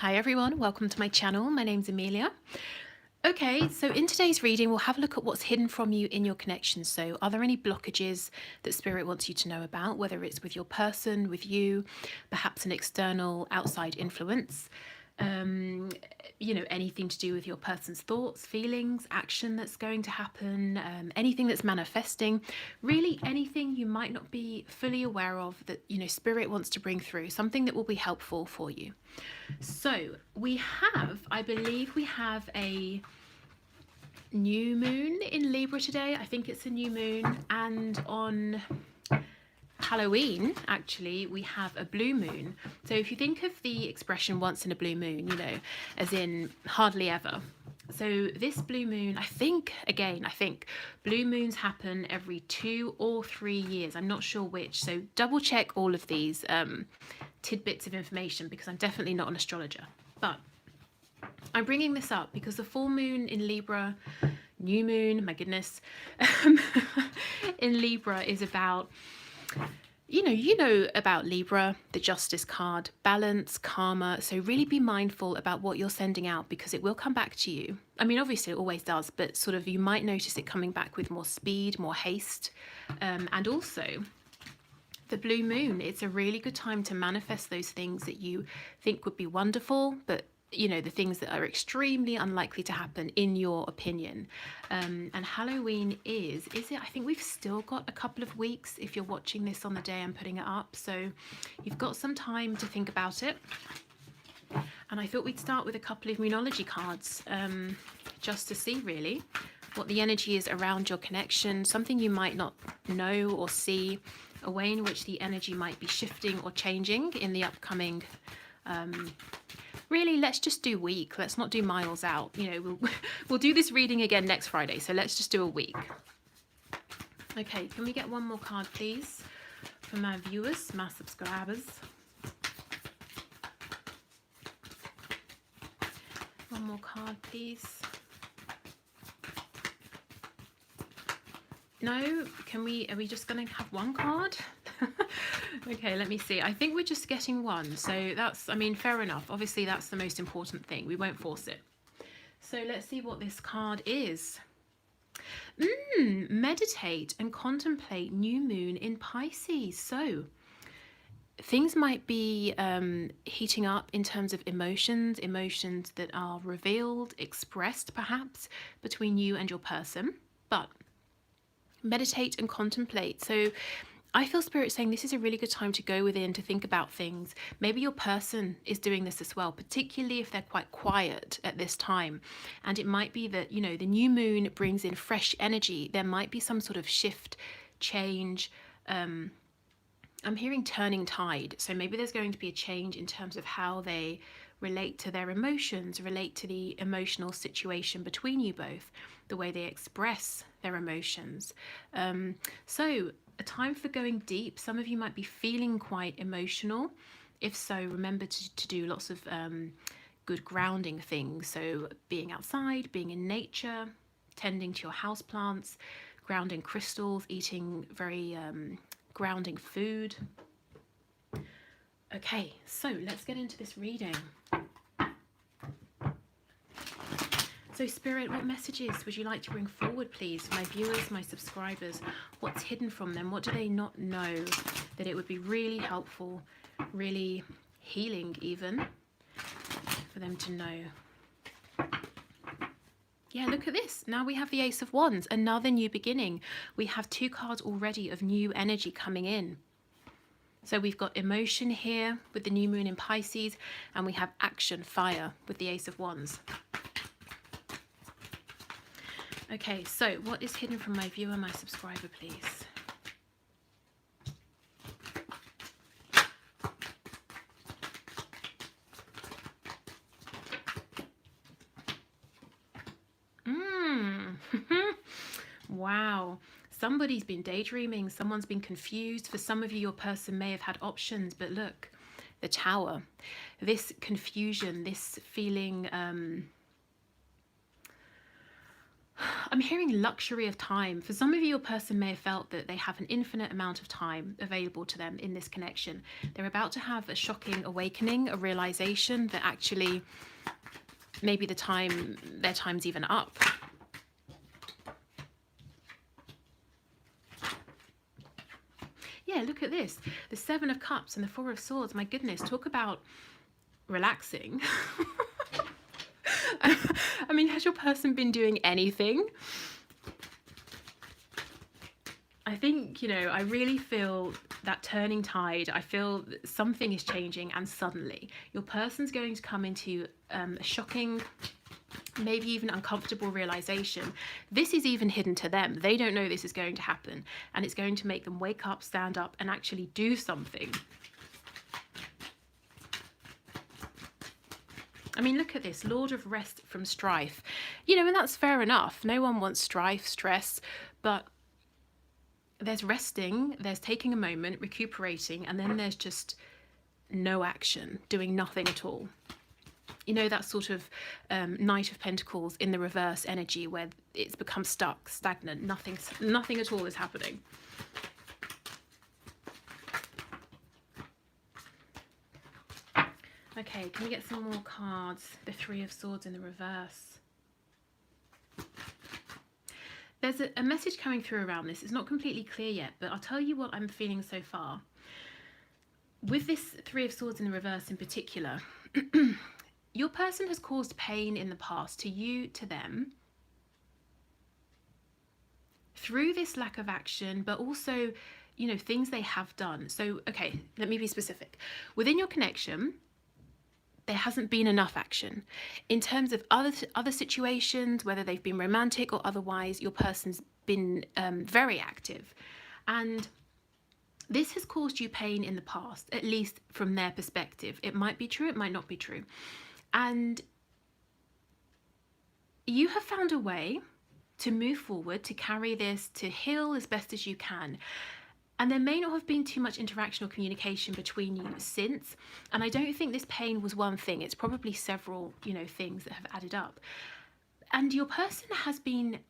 Hi everyone, welcome to my channel. My name's Amelia. Okay, so in today's reading, we'll have a look at what's hidden from you in your connections. So are there any blockages that Spirit wants you to know about, whether it's with your person, with you, perhaps an external outside influence, anything to do with your person's thoughts, feelings, action that's going to happen, anything that's manifesting, really anything you might not be fully aware of that, Spirit wants to bring through, something that will be helpful for you. So I believe we have a new moon in Libra today. I think it's a new moon. And on Halloween, actually, we have a blue moon. So if you think of the expression once in a blue moon, as in hardly ever. So this blue moon, I think blue moons happen every 2 or 3 years. I'm not sure which. So double check all of these tidbits of information because I'm definitely not an astrologer. But I'm bringing this up because the full moon in Libra, new moon, my goodness, in Libra is about, you know about Libra, the Justice card, balance, karma. So really be mindful about what you're sending out because it will come back to you. I mean, obviously it always does, but sort of you might notice it coming back with more speed, more haste. And also the blue moon, it's a really good time to manifest those things that you think would be wonderful, but the things that are extremely unlikely to happen in your opinion. And Halloween is it? I think we've still got a couple of weeks if you're watching this on the day I'm putting it up. So you've got some time to think about it. And I thought we'd start with a couple of Moonology cards just to see really what the energy is around your connection, something you might not know or see, a way in which the energy might be shifting or changing in the upcoming really, let's just do week. Let's not do miles out. We'll do this reading again next Friday. So let's just do a week. Okay, can we get one more card, please, for my viewers, my subscribers? One more card, please. No, are we just going to have one card? Okay, let me see. I think we're just getting one. So fair enough. Obviously, that's the most important thing. We won't force it. So let's see what this card is. Meditate and contemplate new moon in Pisces. So things might be heating up in terms of emotions that are revealed, expressed perhaps between you and your person. But meditate and contemplate. So I feel Spirit saying this is a really good time to go within, to think about things. Maybe your person is doing this as well, particularly if they're quite quiet at this time. And it might be that, the new moon brings in fresh energy. There might be some sort of shift, change. I'm hearing turning tide. So maybe there's going to be a change in terms of how they relate to their emotions, relate to the emotional situation between you both, the way they express their emotions. So a time for going deep. Some of you might be feeling quite emotional. If so, remember to do lots of good grounding things. So being outside, being in nature, tending to your houseplants, grounding crystals, eating very grounding food. Okay, so let's get into this reading. So Spirit, what messages would you like to bring forward, please, for my viewers, my subscribers? What's hidden from them? What do they not know that it would be really helpful, really healing even, for them to know? Yeah, look at this. Now we have the Ace of Wands, another new beginning. We have 2 cards already of new energy coming in. So we've got emotion here with the new moon in Pisces, and we have action, fire, with the Ace of Wands. Okay, so what is hidden from my viewer, my subscriber, please? Wow. Somebody's been daydreaming. Someone's been confused. For some of you, your person may have had options, but look, the Tower. This confusion, this feeling I'm hearing luxury of time. For some of you, your person may have felt that they have an infinite amount of time available to them in this connection. They're about to have a shocking awakening, a realization that actually maybe their time's even up. Yeah, look at this. The Seven of Cups and the Four of Swords. My goodness, talk about relaxing. I mean, has your person been doing anything? I think, I really feel that turning tide. I feel that something is changing, and suddenly your person's going to come into a shocking, maybe even uncomfortable realization. This is even hidden to them. They don't know this is going to happen, and it's going to make them wake up, stand up, and actually do something. I mean, look at this, Lord of Rest from Strife. And that's fair enough. No one wants strife, stress, but there's resting, there's taking a moment, recuperating, and then there's just no action, doing nothing at all. That sort of Knight of Pentacles in the reverse energy where it's become stuck, stagnant, nothing at all is happening. Okay, can we get some more cards? The Three of Swords in the reverse. There's a message coming through around this. It's not completely clear yet, but I'll tell you what I'm feeling so far. With this Three of Swords in the reverse in particular, your person has caused pain in the past to you, to them, through this lack of action, but also, things they have done. So, okay, let me be specific. Within your connection, there hasn't been enough action. In terms of other situations, whether they've been romantic or otherwise, your person's been very active. And this has caused you pain in the past, at least from their perspective. It might be true, it might not be true. And you have found a way to move forward, to carry this, to heal as best as you can. And there may not have been too much interaction or communication between you since. And I don't think this pain was one thing. It's probably several, things that have added up. And your person has been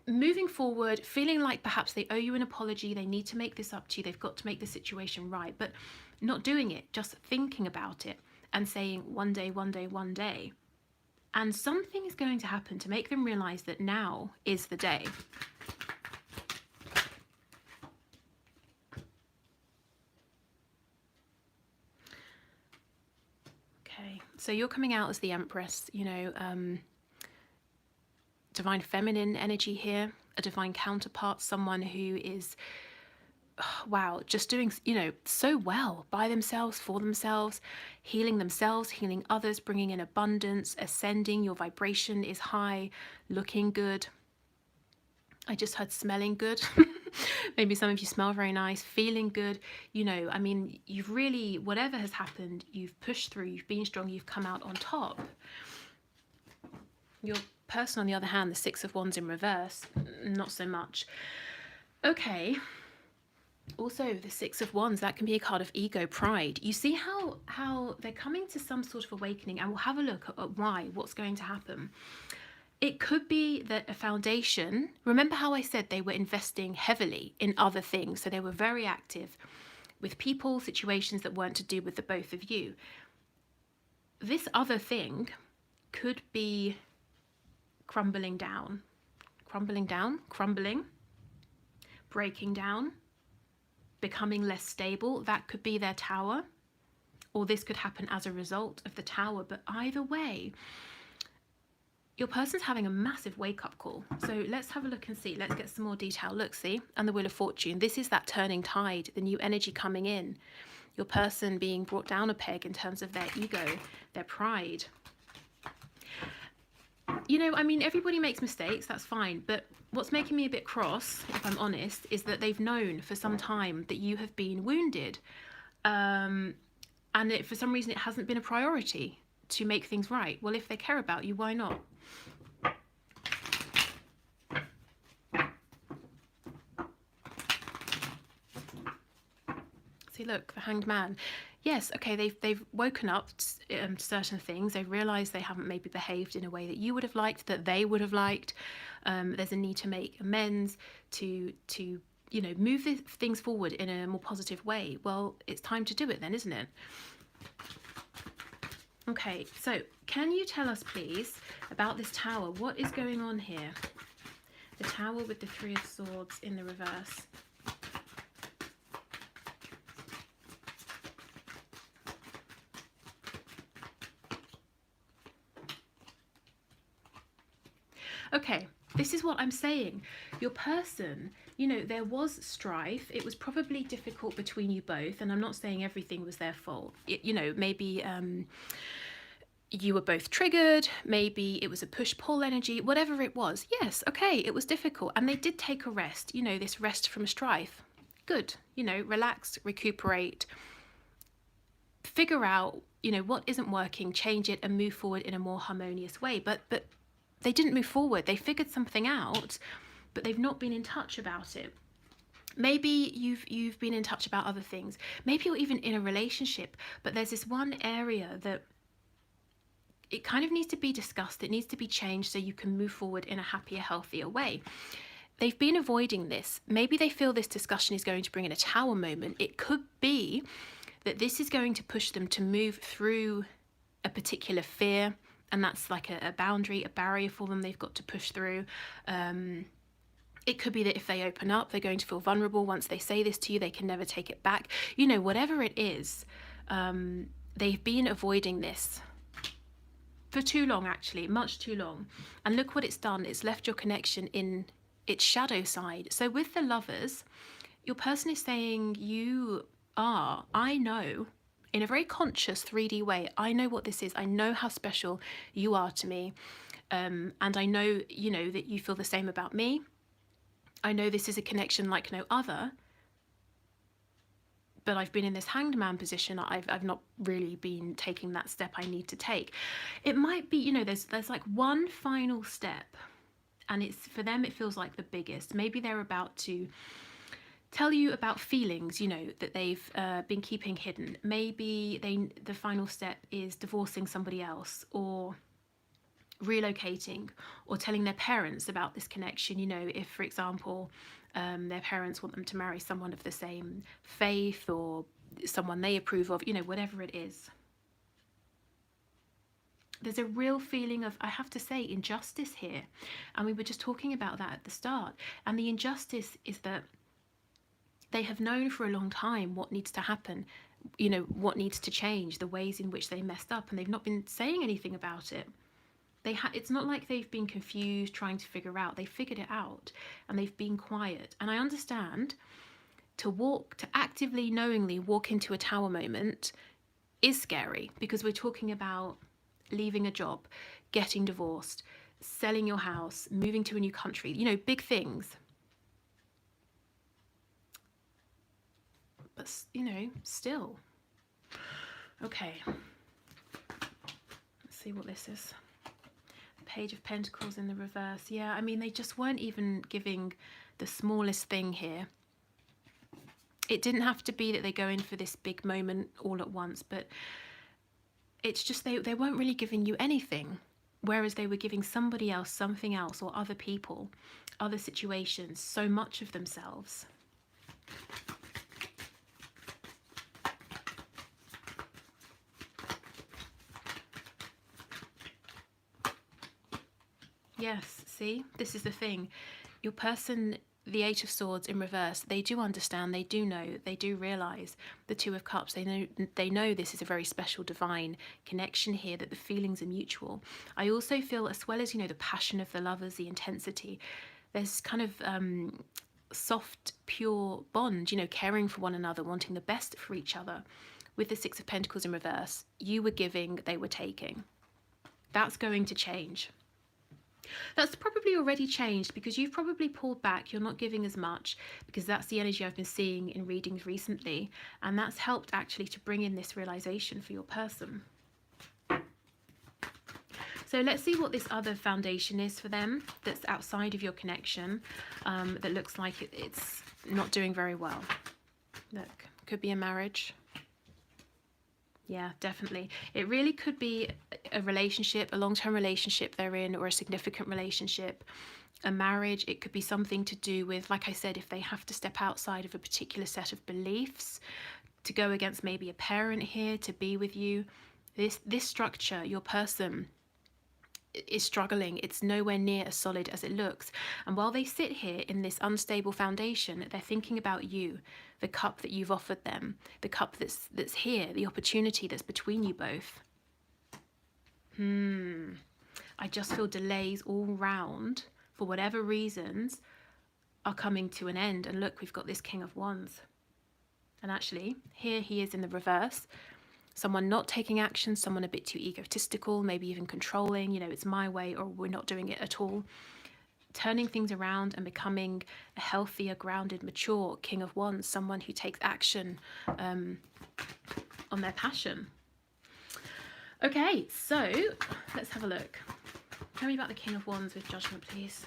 moving forward, feeling like perhaps they owe you an apology. They need to make this up to you. They've got to make the situation right, but not doing it, just thinking about it and saying one day, one day, one day. And something is going to happen to make them realize that now is the day. So you're coming out as the Empress, divine feminine energy here, a divine counterpart, someone who is, wow, just doing, so well by themselves, for themselves, healing others, bringing in abundance, ascending. Your vibration is high, looking good. I just heard smelling good. Maybe some of you smell very nice, feeling good. You've really, whatever has happened, you've pushed through, you've been strong, you've come out on top. Your person, on the other hand, the Six of Wands in reverse, not so much. Okay. Also, the Six of Wands, that can be a card of ego, pride. You see how they're coming to some sort of awakening, and we'll have a look at what's going to happen. It could be that a foundation, remember how I said they were investing heavily in other things, so they were very active with people, situations that weren't to do with the both of you. This other thing could be crumbling down, breaking down, becoming less stable. That could be their tower, or this could happen as a result of the tower. But either way, your person's having a massive wake-up call. So let's have a look and see. Let's get some more detail. Look, see? And the Wheel of Fortune. This is that turning tide, the new energy coming in. Your person being brought down a peg in terms of their ego, their pride. Everybody makes mistakes, that's fine. But what's making me a bit cross, if I'm honest, is that they've known for some time that you have been wounded. And for some reason, it hasn't been a priority to make things right. Well, if they care about you, why not? See, look, the Hanged Man. Yes, okay, they've woken up to certain things. They've realised they haven't maybe behaved in a way that you would have liked, that they would have liked. There's a need to make amends, to move things forward in a more positive way. Well, it's time to do it then, isn't it? Okay, so can you tell us, please, about this Tower? What is going on here? The Tower with the Three of Swords in the reverse. Okay, this is what I'm saying. Your person, there was strife. It was probably difficult between you both, and I'm not saying everything was their fault. Maybe you were both triggered, maybe it was a push-pull energy, whatever it was. Yes, okay, it was difficult, and they did take a rest, this rest from strife. Good, relax, recuperate, figure out, what isn't working, change it, and move forward in a more harmonious way. But they didn't move forward. They figured something out, but they've not been in touch about it. Maybe you've been in touch about other things. Maybe you're even in a relationship, but there's this one area that it kind of needs to be discussed. It needs to be changed so you can move forward in a happier, healthier way. They've been avoiding this. Maybe they feel this discussion is going to bring in a Tower moment. It could be that this is going to push them to move through a particular fear, and that's like a boundary, a barrier for them they've got to push through. It could be that if they open up, they're going to feel vulnerable. Once they say this to you, they can never take it back. Whatever it is, they've been avoiding this for too long, actually, much too long. And look what it's done. It's left your connection in its shadow side. So with the Lovers, your person is saying, I know, in a very conscious 3D way, I know what this is. I know how special you are to me. And I know, that you feel the same about me. I know this is a connection like no other. But I've been in this Hanged Man position. I've not really been taking that step I need to take. It might be, there's like one final step. And it's, for them, it feels like the biggest. Maybe they're about to tell you about feelings, that they've been keeping hidden. Maybe the final step is divorcing somebody else, or relocating, or telling their parents about this connection. If, for example, their parents want them to marry someone of the same faith, or someone they approve of, whatever it is. There's a real feeling of, I have to say, injustice here. And we were just talking about that at the start. And the injustice is that they have known for a long time what needs to happen, what needs to change, the ways in which they messed up, and they've not been saying anything about it. It's not like they've been confused trying to figure out. They figured it out, and they've been quiet. And I understand to actively, knowingly walk into a Tower moment is scary, because we're talking about leaving a job, getting divorced, selling your house, moving to a new country, big things. But, still. Okay. Let's see what this is. Page of Pentacles in the reverse. Yeah, I mean, they just weren't even giving the smallest thing here. It didn't have to be that they go in for this big moment all at once, but it's just they weren't really giving you anything, whereas they were giving somebody else something else, or other people, other situations, so much of themselves. Yes, see, this is the thing. Your person, the Eight of Swords in reverse, they do understand, they do know, they do realise. The Two of Cups, they know this is a very special divine connection here, that the feelings are mutual. I also feel, as well as, the passion of the Lovers, the intensity, there's kind of soft, pure bond, caring for one another, wanting the best for each other. With the Six of Pentacles in reverse, you were giving, they were taking. That's going to change. That's probably already changed, because you've probably pulled back. You're not giving as much, because that's the energy I've been seeing in readings recently, and that's helped actually to bring in this realization for your person. So let's see what this other foundation is for them that's outside of your connection, that looks like it's not doing very well. Look, Could be a marriage. Yeah, definitely. It really could be a relationship, a long-term relationship they're in, or a significant relationship, a marriage. It could be something to do with, like I said, if they have to step outside of a particular set of beliefs, to go against maybe a parent here, to be with you. This structure, your person is struggling. It's nowhere near as solid as it looks. And while they sit here in this unstable foundation, they're thinking about you, the cup that you've offered them, the cup that's here, the opportunity that's between you both. I just feel delays all round, for whatever reasons, are coming to an end. And look, we've got this King of Wands. And actually, here he is in the reverse. Someone not taking action, someone a bit too egotistical, maybe even controlling, it's my way or we're not doing it at all. Turning things around and becoming a healthier, grounded, mature King of Wands, someone who takes action on their passion. Okay, so let's have a look. Tell me about the King of Wands with Judgment, please.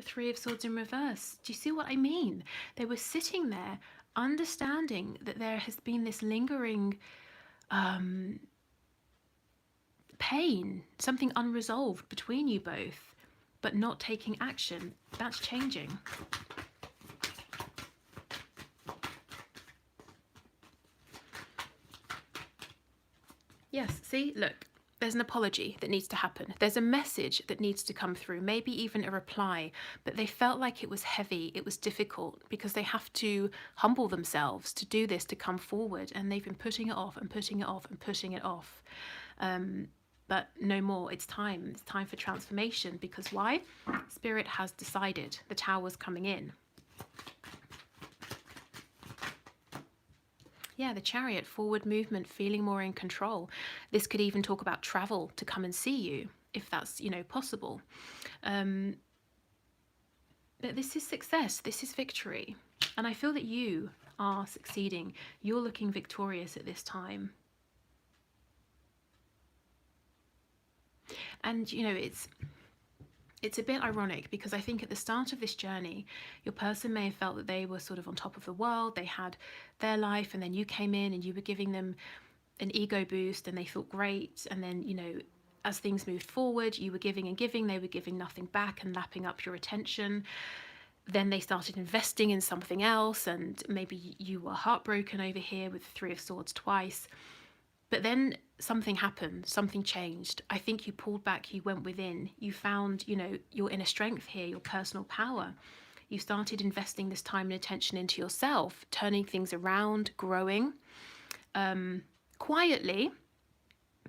Three of Swords in reverse. Do you see what I mean? They were sitting there understanding that there has been this lingering pain, something unresolved between you both, but not taking action. That's changing. Yes, see, look. There's an apology that needs to happen. There's a message that needs to come through, maybe even a reply, but they felt like it was heavy, it was difficult, because they have to humble themselves to do this, to come forward, and they've been putting it off and putting it off and putting it off. But no more, it's time for transformation, because why? Spirit has decided, the Tower's coming in. Yeah, the Chariot, forward movement, feeling more in control. This could even talk about travel to come and see you, if that's, possible. But this is success, this is victory. And I feel that you are succeeding. You're looking victorious at this time. And, it's a bit ironic, because I think at the start of this journey, your person may have felt that they were sort of on top of the world, they had their life, and then you came in and you were giving them an ego boost and they felt great. And then, as things moved forward, you were giving and giving, they were giving nothing back and lapping up your attention. Then they started investing in something else, and maybe you were heartbroken over here with the Three of Swords twice. But then something happened, something changed. I think you pulled back, you went within, you found, your inner strength here, your personal power. You started investing this time and attention into yourself, turning things around, growing. Quietly,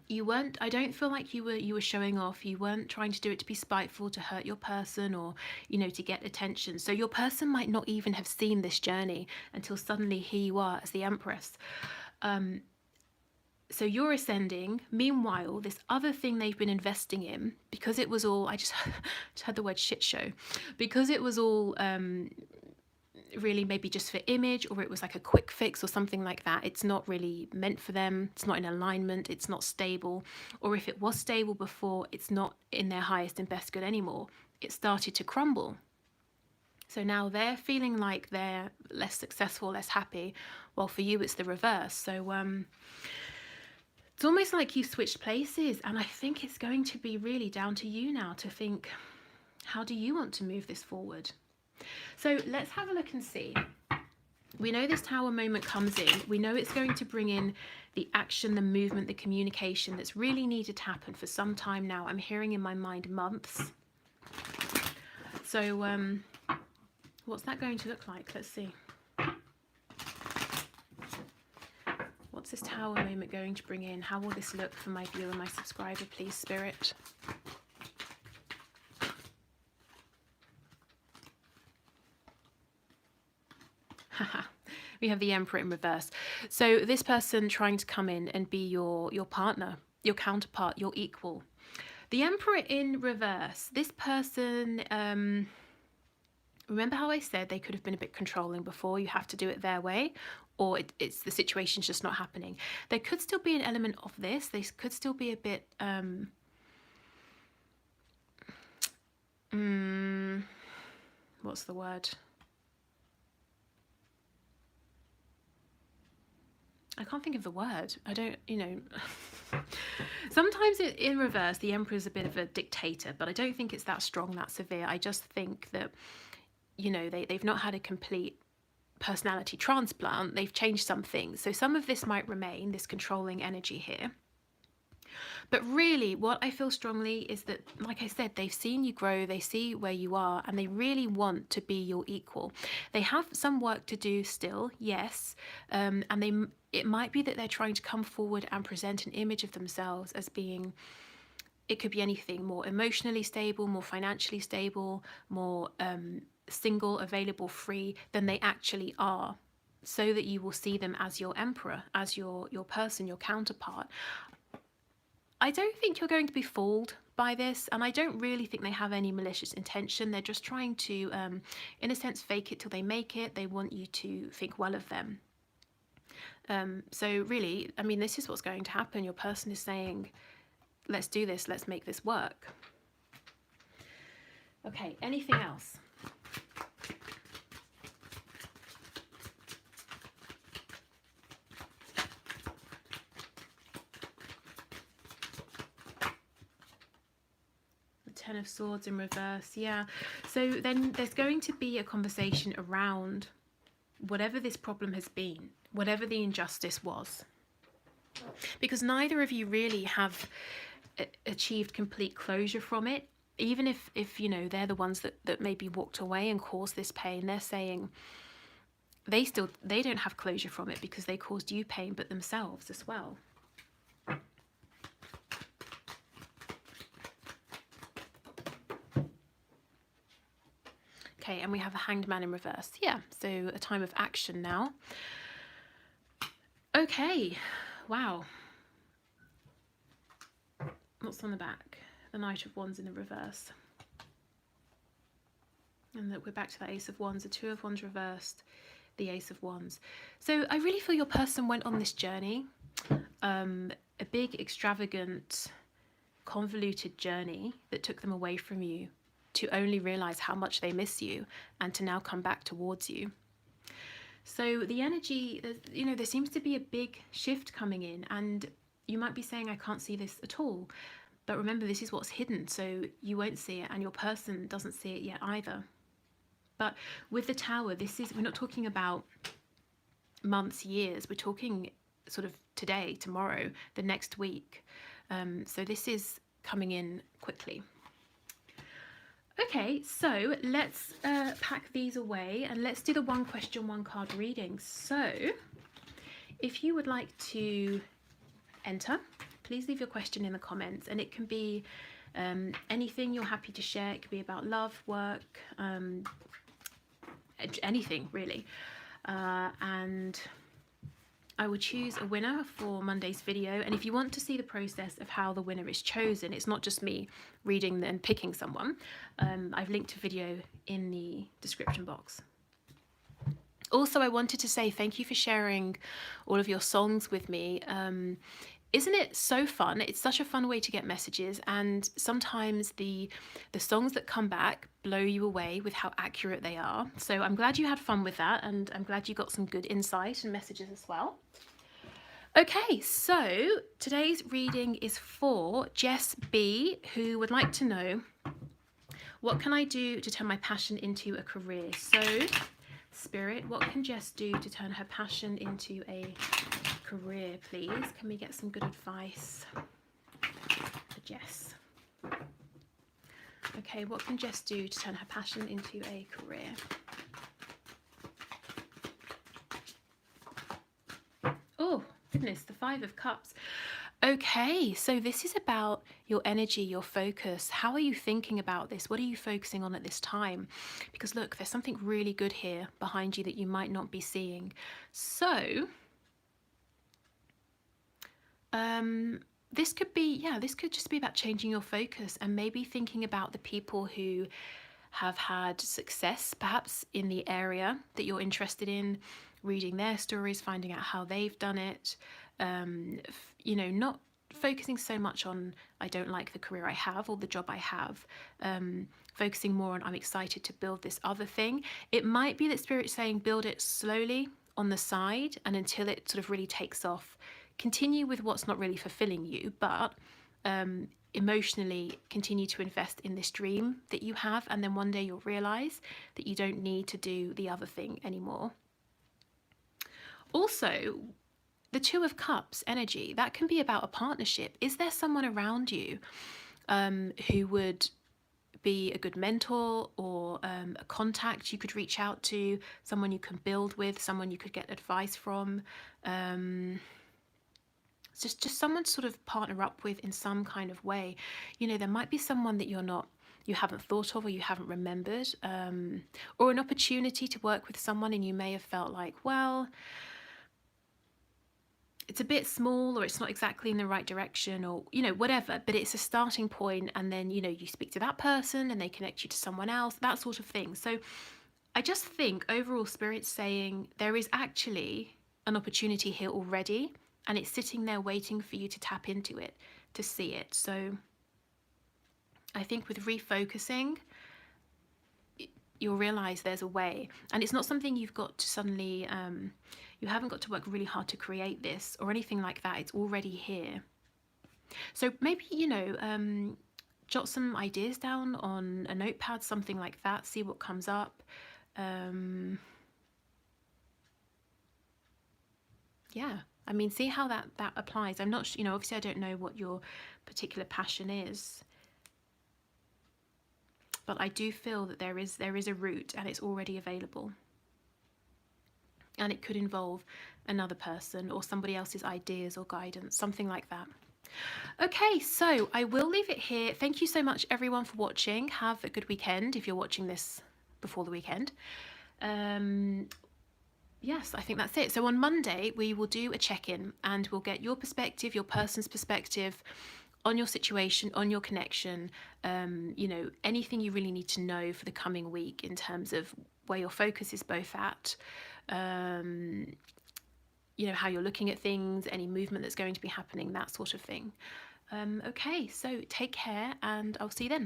I don't feel like you were showing off. You weren't trying to do it to be spiteful, to hurt your person, or, to get attention. So your person might not even have seen this journey until suddenly here you are as the Empress. So you're ascending. Meanwhile, this other thing they've been investing in, because it was all, I just heard the word shit show, because it was all really maybe just for image, or it was like a quick fix or something like that. It's not really meant for them. It's not in alignment. It's not stable. Or if it was stable before, it's not in their highest and best good anymore. It started to crumble. So now they're feeling like they're less successful, less happy. Well, for you, it's the reverse. So, it's almost like you switched places, and I think it's going to be really down to you now to think, how do you want to move this forward? So let's have a look and see. We know this Tower moment comes in. We know it's going to bring in the action, the movement, the communication that's really needed to happen for some time now. I'm hearing in my mind months. So what's that going to look like? Let's see. What's this Tower moment going to bring in? How will this look for my viewer, my subscriber, please, Spirit? We have the Emperor in reverse. So this person trying to come in and be your partner, your counterpart, your equal. The Emperor in reverse. This person, remember how I said they could have been a bit controlling before? You have to do it their way, or it's the situation's just not happening. There could still be an element of this. They could still be a bit What's the word? I can't think of the word. I don't, sometimes in reverse, the Emperor's a bit of a dictator, but I don't think it's that strong, that severe. I just think that, they've not had a complete personality transplant. They've changed some things. So some of this might remain, this controlling energy here. But really, what I feel strongly is that, like I said, they've seen you grow, they see where you are, and they really want to be your equal. They have some work to do still, yes, and it might be that they're trying to come forward and present an image of themselves as being, it could be anything, more emotionally stable, more financially stable, more single, available, free than they actually are, so that you will see them as your emperor, as your person, your counterpart. I don't think you're going to be fooled by this, and I don't really think they have any malicious intention. They're just trying to, in a sense, fake it till they make it. They want you to think well of them. So really, I mean, this is what's going to happen. Your person is saying, let's do this, let's make this work. Okay, anything else? Ten of Swords in reverse, yeah. So then there's going to be a conversation around whatever this problem has been, whatever the injustice was. Because neither of you really have achieved complete closure from it. Even if they're the ones that maybe walked away and caused this pain, they're saying they don't have closure from it because they caused you pain, but themselves as well. Okay, and we have a Hanged Man in reverse. Yeah, so a time of action now. Okay, wow. What's on the back? The Knight of Wands in the reverse. And that we're back to that Ace of Wands, the Two of Wands reversed, the Ace of Wands. So I really feel your person went on this journey, a big, extravagant, convoluted journey that took them away from you, to only realize how much they miss you and to now come back towards you. So the energy, there seems to be a big shift coming in, and you might be saying, I can't see this at all. But remember, this is what's hidden, so you won't see it, and your person doesn't see it yet either. But with the Tower, we're not talking about months, years, we're talking sort of today, tomorrow, the next week. So this is coming in quickly. Okay, so let's pack these away and let's do the one question, one card reading. So if you would like to enter, please leave your question in the comments, and it can be anything you're happy to share. It could be about love, work, anything really. And I will choose a winner for Monday's video, and if you want to see the process of how the winner is chosen, it's not just me reading and picking someone. I've linked a video in the description box. Also, I wanted to say thank you for sharing all of your songs with me. Isn't it so fun? It's such a fun way to get messages, and sometimes the songs that come back blow you away with how accurate they are. So I'm glad you had fun with that, and I'm glad you got some good insight and messages as well. Okay, so today's reading is for Jess B, who would like to know, what can I do to turn my passion into a career? So, Spirit, what can Jess do to turn her passion into a career, please? Can we get some good advice for Jess? Okay, what can Jess do to turn her passion into a career? Oh, goodness, the Five of Cups. Okay, so this is about your energy, your focus. How are you thinking about this? What are you focusing on at this time? Because look, there's something really good here behind you that you might not be seeing. So, this could just be about changing your focus and maybe thinking about the people who have had success, perhaps in the area that you're interested in, reading their stories, finding out how they've done it. Not focusing so much on, I don't like the career I have or the job I have, focusing more on I'm excited to build this other thing. It might be that Spirit's saying build it slowly on the side, and until it sort of really takes off, continue with what's not really fulfilling you, but emotionally continue to invest in this dream that you have, and then one day you'll realize that you don't need to do the other thing anymore. Also, the Two of Cups energy, that can be about a partnership. Is there someone around you who would be a good mentor, or a contact you could reach out to, someone you can build with, someone you could get advice from? Just someone to sort of partner up with in some kind of way. You know, there might be someone that you haven't thought of, or you haven't remembered, or an opportunity to work with someone, and you may have felt like, well, it's a bit small, or it's not exactly in the right direction, or, you know, whatever, but it's a starting point, and then, you know, you speak to that person and they connect you to someone else, that sort of thing. So I just think overall Spirit's saying there is actually an opportunity here already, and it's sitting there waiting for you to tap into it, to see it. So I think with refocusing, you'll realize there's a way, and it's not something you've got to suddenly you haven't got to work really hard to create this or anything like that. It's already here. So maybe, you know, jot some ideas down on a notepad, something like that, see what comes up. Yeah, I mean, see how that applies. I'm not, you know, obviously I don't know what your particular passion is, but I do feel that there is a route, and it's already available. And it could involve another person or somebody else's ideas or guidance, something like that. Okay, so I will leave it here. Thank you so much, everyone, for watching. Have a good weekend if you're watching this before the weekend. Yes, I think that's it. So on Monday, we will do a check-in, and we'll get your perspective, your person's perspective on your situation, on your connection, you know, anything you really need to know for the coming week in terms of where your focus is both at, you know, how you're looking at things, any movement that's going to be happening, that sort of thing. Okay, so take care, and I'll see you then.